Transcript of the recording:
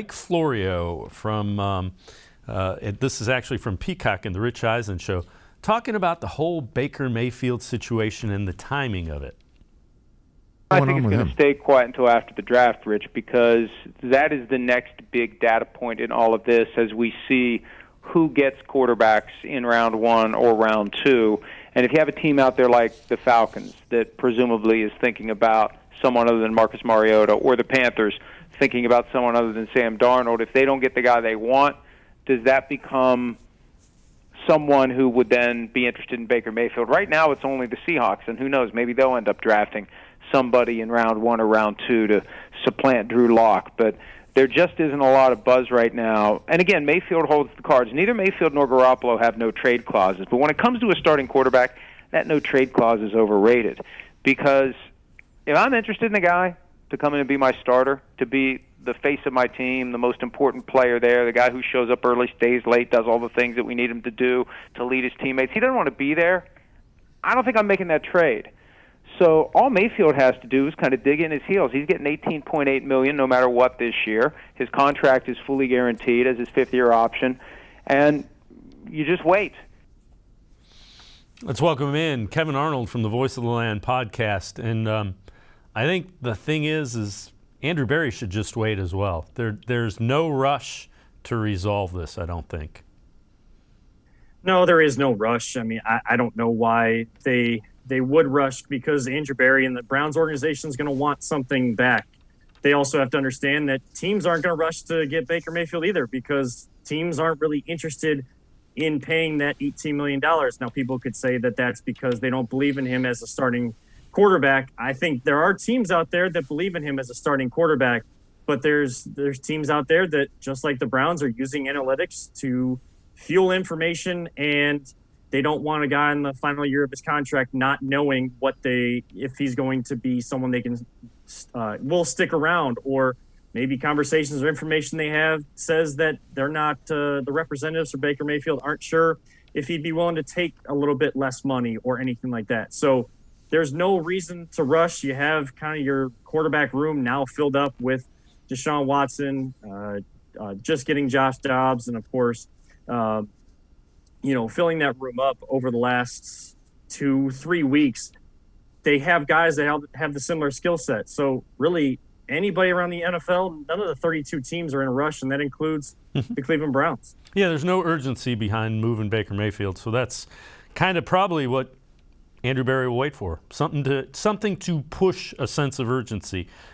Mike Florio from, this is actually from Peacock and the Rich Eisen Show, talking about the whole Baker Mayfield situation and the timing of it. I think it's going to stay quiet until after the draft, Rich, because that is the next big data point in all of this as we see who gets quarterbacks in round 1 or round 2. And if you have a team out there like the Falcons that presumably is thinking about someone other than Marcus Mariota, or the Panthers thinking about someone other than Sam Darnold, if they don't get the guy they want, does that become someone who would then be interested in Baker Mayfield? Right now it's only the Seahawks, and who knows, maybe they'll end up drafting somebody in round 1 or round 2 to supplant Drew Lock. But there just isn't a lot of buzz right now. And again, Mayfield holds the cards. Neither Mayfield nor Garoppolo have no trade clauses. But when it comes to a starting quarterback, that no trade clause is overrated. Because if I'm interested in a guy to come in and be my starter, to be the face of my team, the most important player there, the guy who shows up early, stays late, does all the things that we need him to do to lead his teammates, he doesn't want to be there, I don't think I'm making that trade. So all Mayfield has to do is kind of dig in his heels. He's getting $18.8 million no matter what this year. His contract is fully guaranteed as his fifth-year option, and you just wait. Let's welcome in Kevan Arnold from the Voice of the Land podcast. And I think the thing is Andrew Berry should just wait as well. There's no rush to resolve this, I don't think. No, there is no rush. I mean, I don't know why they would rush, because Andrew Berry and the Browns organization is going to want something back. They also have to understand that teams aren't going to rush to get Baker Mayfield either, because teams aren't really interested in paying that $18 million. Now, people could say that that's because they don't believe in him as a starting quarterback. I think there are teams out there that believe in him as a starting quarterback, but there's teams out there that, just like the Browns, are using analytics to fuel information, and they don't want a guy in the final year of his contract not knowing if he's going to be someone they can will stick around, or maybe conversations or information they have says that they're not the representatives for Baker Mayfield aren't sure if he'd be willing to take a little bit less money or anything like that. So there's no reason to rush. You have kind of your quarterback room now filled up with Deshaun Watson, just getting Josh Dobbs, and of course, filling that room up over the last 2-3 weeks. They have guys that have the similar skill set. So really, anybody around the NFL, none of the 32 teams are in a rush, and that includes the Cleveland Browns. Yeah, there's no urgency behind moving Baker Mayfield, so that's kind of probably what Andrew Berry will wait for, something to push a sense of urgency.